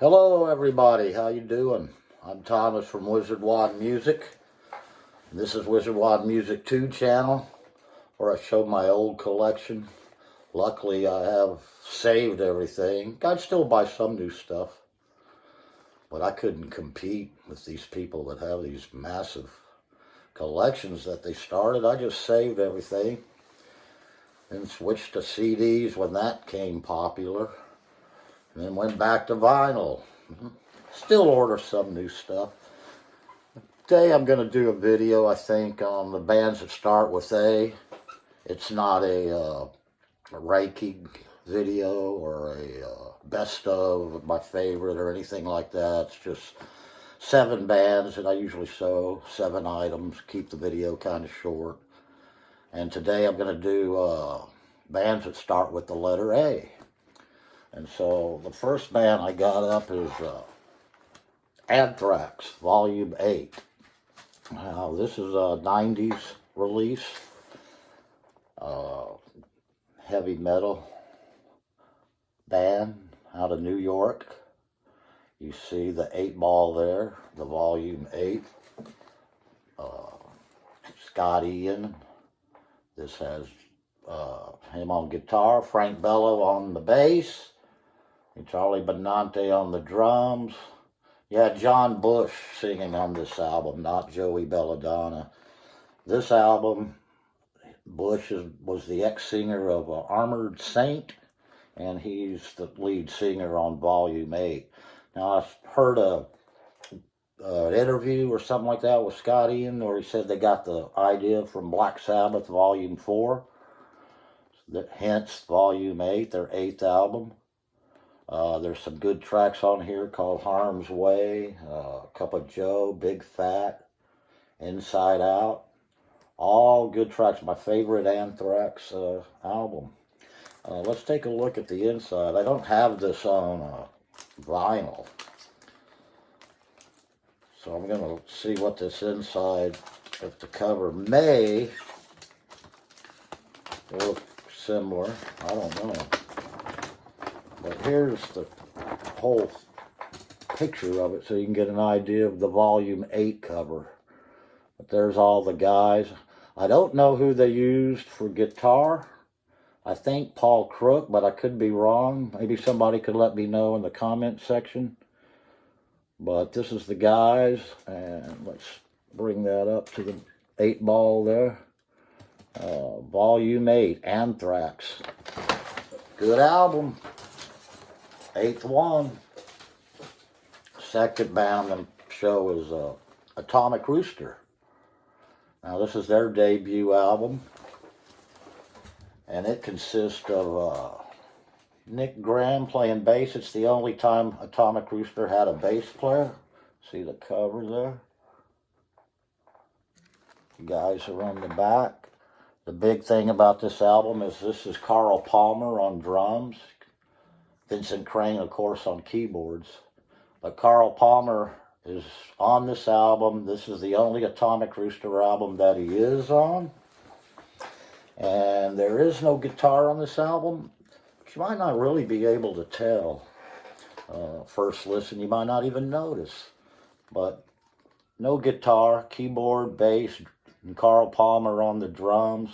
Hello everybody, how you doing? I'm Thomas from Wizard Wad Music. This is Wizard Wad Music 2 channel, where I show my old collection. Luckily I have saved everything. I'd still buy some new stuff, but I couldn't compete with these people that have these massive collections that they started. I just saved everything and switched to CDs when that came popular. And then went back to vinyl. Still order some new stuff. Today I'm going to do a video, I think, on the bands that start with A. It's not a ranking video or a best of my favorite or anything like that. It's just 7 bands, and I usually show 7 items, keep the video kind of short. And today I'm going to do bands that start with the letter A. And so the first band I got up is Anthrax, Volume 8. Now this is a 90s release, heavy metal band out of New York. You see the 8-ball there, the Volume 8. Scott Ian. This has him on guitar, Frank Bello on the bass, and Charlie Benante on the drums. You had John Bush singing on this album, not Joey Belladonna. This album, Bush was the ex-singer of Armored Saint, and he's the lead singer on Volume 8. Now, I've heard an interview or something like that with Scott Ian, where he said they got the idea from Black Sabbath Volume 4. Hence, Volume 8, their 8th album. There's some good tracks on here called Harm's Way, Cup of Joe, Big Fat, Inside Out. All good tracks. My favorite Anthrax album. Let's take a look at the inside. I don't have this on vinyl, so I'm going to see what this inside of the cover may look similar. I don't know. But here's the whole picture of it so you can get an idea of the Volume 8 cover. But there's all the guys. I don't know who they used for guitar. I think Paul Crook, but I could be wrong. Maybe somebody could let me know in the comment section. But this is the guys, and let's bring that up to the 8-ball there. Volume 8, Anthrax. Good album. 8th one. Second band I'm going to show is Atomic Rooster. Now this is their debut album, and it consists of Nick Graham playing bass. It's the only time Atomic Rooster had a bass player. See the cover there? The guys are on the back. The big thing about this album is this is Carl Palmer on drums. Vincent Crane, of course, on keyboards. But Carl Palmer is on this album. This is the only Atomic Rooster album that he is on. And there is no guitar on this album. You might not really be able to tell. First listen, you might not even notice. But no guitar, keyboard, bass, and Carl Palmer on the drums.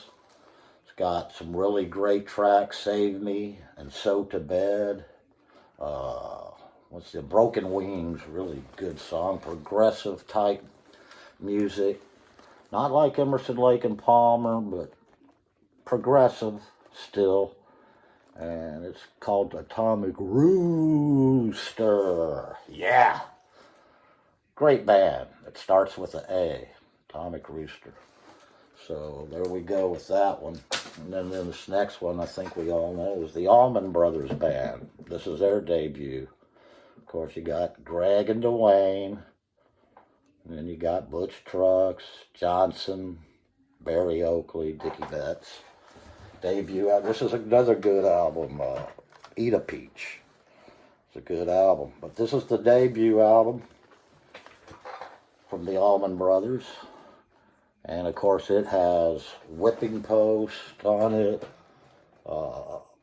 It's got some really great tracks, Save Me and So to Bed. What's the Broken Wings, really good song. Progressive type music. Not like Emerson, Lake and Palmer, but progressive still. And it's called Atomic Rooster. Yeah. Great band. It starts with an A. Atomic Rooster. So there we go with that one. And then this next one I think we all know is the Allman Brothers band. This is their debut. Of course you got Greg and Dwayne. And then you got Butch Trucks, Johnson, Barry Oakley, Dickie Betts. Debut. This is another good album. Eat a Peach. It's a good album. But this is the debut album from the Allman Brothers. And of course it has Whipping Post on it,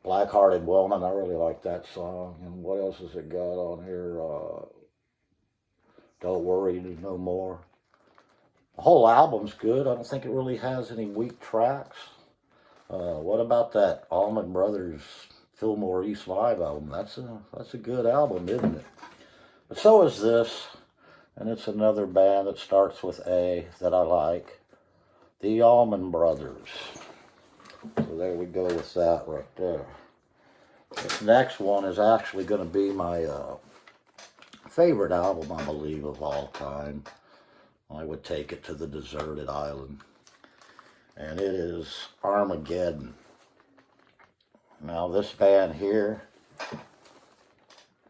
Black-Hearted Woman, I really like that song. And what else has it got on here? Don't Worry No More. The whole album's good. I don't think it really has any weak tracks. What about that Allman Brothers Fillmore East Live album? That's a good album, isn't it? But so is this, and it's another band that starts with A that I like. The Allman Brothers. So there we go with that right there. This next one is actually going to be my favorite album, I believe, of all time. I would take it to the deserted island. And it is Armageddon. Now this band here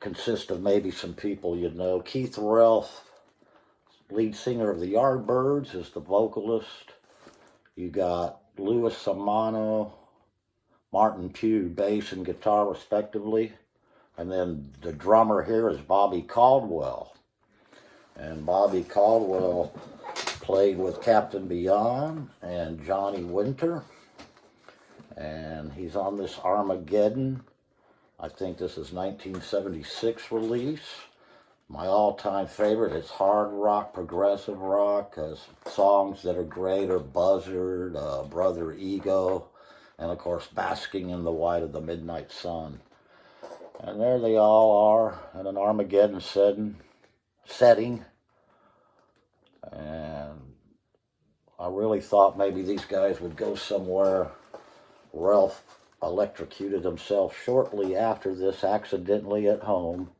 consists of maybe some people you know. Keith Relf, lead singer of the Yardbirds, is the vocalist. You got Louis Samano, Martin Pugh, bass and guitar respectively. And then the drummer here is Bobby Caldwell. And Bobby Caldwell played with Captain Beyond and Johnny Winter. And he's on this Armageddon. I think this is 1976 release. My all-time favorite is hard rock, progressive rock. Songs that are great are Buzzard, Brother Ego, and of course Basking in the White of the Midnight Sun. And there they all are in an Armageddon setting. And I really thought maybe these guys would go somewhere. Ralph electrocuted himself shortly after this accidentally at home,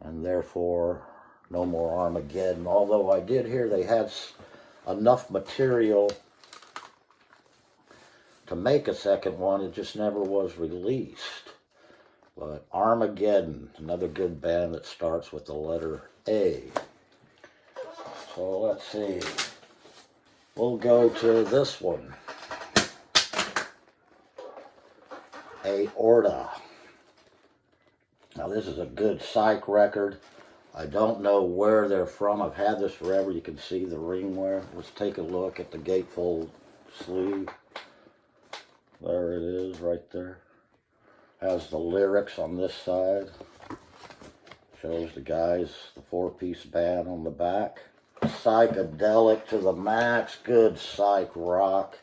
and therefore no more Armageddon. Although I did hear they had enough material to make a second one, it just never was released. But Armageddon, another good band that starts with the letter A. So let's see. We'll go to this one. Aorta. Now this is a good psych record. I don't know where they're from. I've had this forever. You can see the ring wear. Let's take a look at the gatefold sleeve. There it is right there. Has the lyrics on this side. Shows the guys, the four-piece band on the back. Psychedelic to the max. Good psych rock.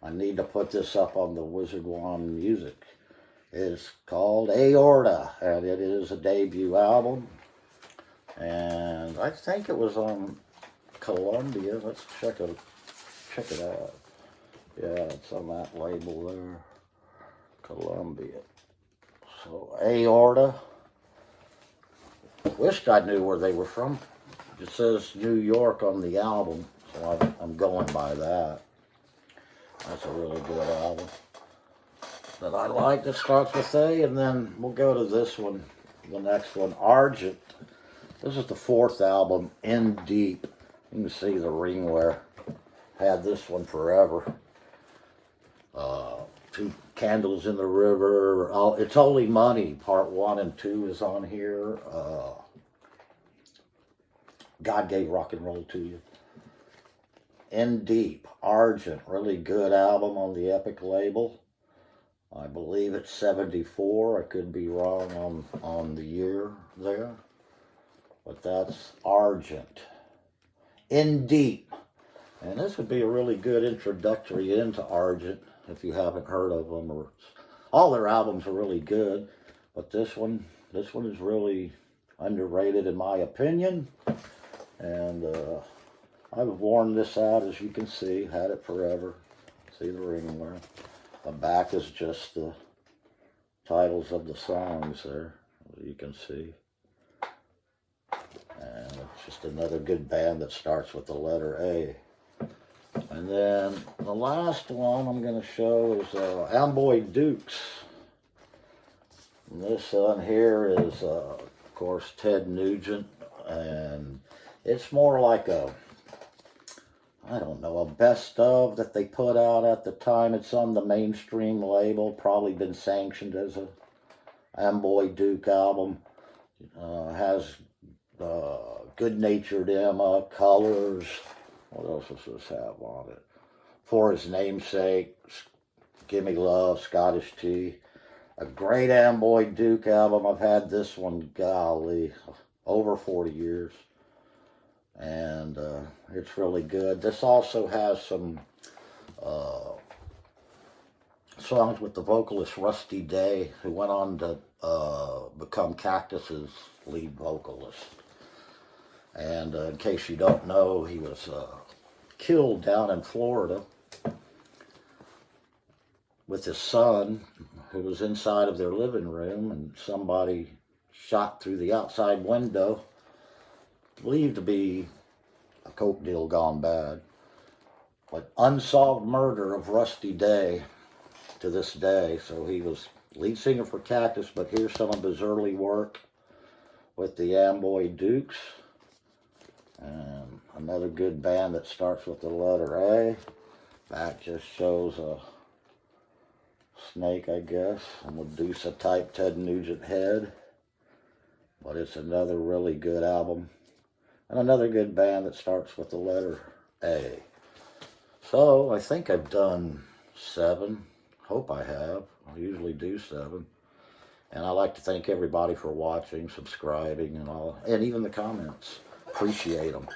I need to put this up on the Wizard Wand Music. It's called Aorta, and it is a debut album. And I think it was on Columbia. Let's check it out. Yeah, it's on that label there. Columbia. So Aorta. Wished I knew where they were from. It says New York on the album, so I'm going by that. That's a really good album that I like that starts with A. And then we'll go to this one, the next one, Argent. This is the fourth album, In Deep. You can see the ring wear. Had this one forever. Two Candles in the River. It's Only Money. Part 1 and 2 is on here. God Gave Rock and Roll to You. In Deep, Argent, really good album on the Epic label. I believe it's 74. I could be wrong on the year there. But that's Argent. In Deep. And this would be a really good introductory into Argent if you haven't heard of them. All their albums are really good, but this one is really underrated in my opinion. And I've worn this out, as you can see. Had it forever. See the ring wear. The back is just the titles of the songs there, as you can see. And it's just another good band that starts with the letter A. And then the last one I'm going to show is Amboy Dukes. And this one here is, of course, Ted Nugent. And it's more like a best of that they put out at the time. It's on the mainstream label, probably been sanctioned as a Amboy Duke album. Has Good Natured Emma, Colors. What else does this have on it? For His Namesake, Gimme Love, Scottish Tea. A great Amboy Duke album. I've had this one, golly, over 40 years. And it's really good. This also has some songs with the vocalist Rusty Day, who went on to become Cactus's lead vocalist. And in case you don't know, he was killed down in Florida with his son, who was inside of their living room, and somebody shot through the outside window, believed to be a coke deal gone bad. But unsolved murder of Rusty Day to this day. So he was lead singer for Cactus, but here's some of his early work with the Amboy Dukes. And another good band that starts with the letter A. Back just shows a snake, I guess, a Medusa type Ted Nugent head. But it's another really good album. And another good band that starts with the letter A. So I think I've done 7. Hope I have. I usually do 7. And I like to thank everybody for watching, subscribing, and all, and even the comments. Appreciate them.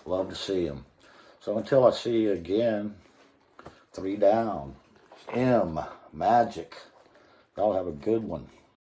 Love to see them. So until I see you again, 3 down. M, Magic. Y'all have a good one.